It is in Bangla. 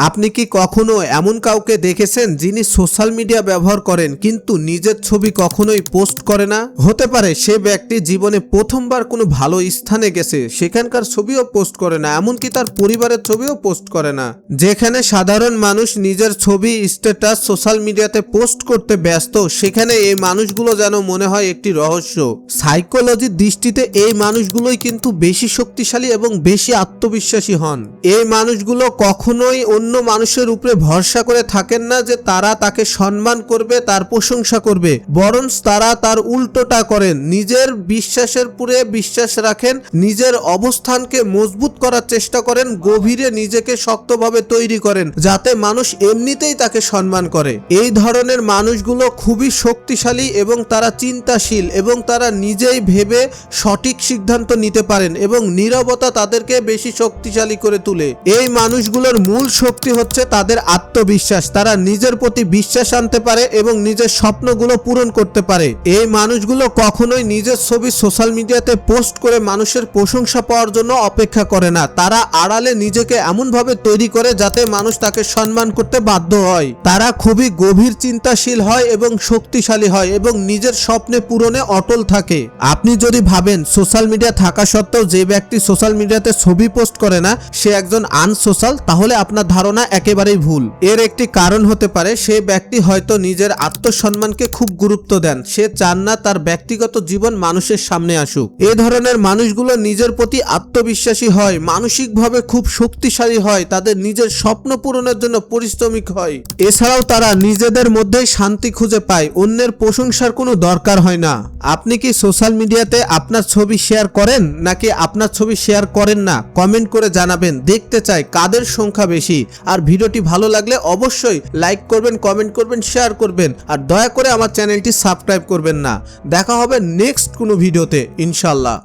আপনি কি কখনো এমন কাউকে দেখেছেন যিনি সোশ্যাল মিডিয়া ব্যবহার করেন কিন্তু নিজের ছবি কখনোই পোস্ট করে না? হতে পারে সে ব্যক্তি জীবনে প্রথমবার কোনো ভালো স্থানে গেছে, সেখানকার ছবিও পোস্ট করে না, এমনকি তার পরিবারের ছবিও পোস্ট করে না। যেখানে সাধারণ মানুষ নিজের ছবি স্ট্যাটাস সোশ্যাল মিডিয়াতে পোস্ট করতে ব্যস্ত, সেখানে এই মানুষগুলো যেন মনে হয় একটি রহস্য। সাইকোলজির দৃষ্টিতে এই মানুষগুলোই কিন্তু বেশি শক্তিশালী এবং বেশি আত্মবিশ্বাসী হন। এই মানুষগুলো কখনোই অন্য মানুষের উপরে ভরসা করে থাকেন না যে তারা তাকে সম্মান করবে, তার প্রশংসা করবে, বরং তারা তার উল্টোটা করেন। নিজের বিশ্বাসের পুরে বিশ্বাস রাখেন, নিজের অবস্থানকে মজবুত করার চেষ্টা করেন, গভীরে নিজেকে শক্তভাবে তৈরি করেন যাতে মানুষ এমনিতেই তাকে সম্মান করে। এই ধরনের মানুষগুলো খুবই শক্তিশালী এবং তারা চিন্তাশীল এবং তারা নিজেই ভেবে সঠিক সিদ্ধান্ত নিতে পারেন এবং নীরবতা তাদেরকে বেশি শক্তিশালী করে তোলে। এই মানুষগুলোর মূল শক্তি হচ্ছে তাদের আত্মবিশ্বাস। তারা নিজের প্রতি বিশ্বাস আনতে পারে এবং নিজের স্বপ্নগুলো পূরণ করতে পারে। এই মানুষগুলো কখনোই নিজের ছবি সোশ্যাল মিডিয়াতে পোস্ট করে মানুষের প্রশংসা পাওয়ার জন্য অপেক্ষা করে না। তারা আড়ালে নিজেকে এমনভাবে তৈরি করে যাতে মানুষ তাকে সম্মান করতে বাধ্য হয়। তারা খুবই গভীর চিন্তাশীল হয় এবং শক্তিশালী হয় এবং নিজের স্বপ্নে পূরণে অটল থাকে। আপনি যদি ভাবেন সোশ্যাল মিডিয়া থাকা সত্ত্বেও যে ব্যক্তি সোশ্যাল মিডিয়াতে ছবি পোস্ট করে না সে একজন আনসোশ্যাল, তাহলে আপনার ধারণা একেবারেই ভুল। এর একটি কারণ হতে পারে সে ব্যক্তি হয়তো নিজের আত্মসম্মানকে খুব গুরুত্ব দেন, সে চান না তার ব্যক্তিগত জীবন মানুষের সামনে আসুক। এই ধরনের মানুষগুলো নিজের প্রতি আত্মবিশ্বাসী হয়, মানসিকভাবে খুব শক্তিশালী হয়, তাদের নিজের স্বপ্ন পূরণের জন্য পরিশ্রমিক হয়। এছাড়াও তারা নিজেদের মধ্যেই শান্তি খুঁজে পায়, অন্যের প্রশংসার কোনো দরকার হয় না। আপনি কি সোশ্যাল মিডিয়াতে আপনার ছবি শেয়ার করেন নাকি আপনার ছবি শেয়ার করেন না? কমেন্ট করে জানাবেন, দেখতে চাই কাদের সংখ্যা বেশি। আর ভিডিওটি ভালো লাগলে অবশ্যই লাইক করবেন, কমেন্ট করবেন, শেয়ার করবেন আর দয়া করে আমার চ্যানেলটি সাবস্ক্রাইব করবেন না। দেখা হবে নেক্সট কোনো ভিডিওতে ইনশাআল্লাহ।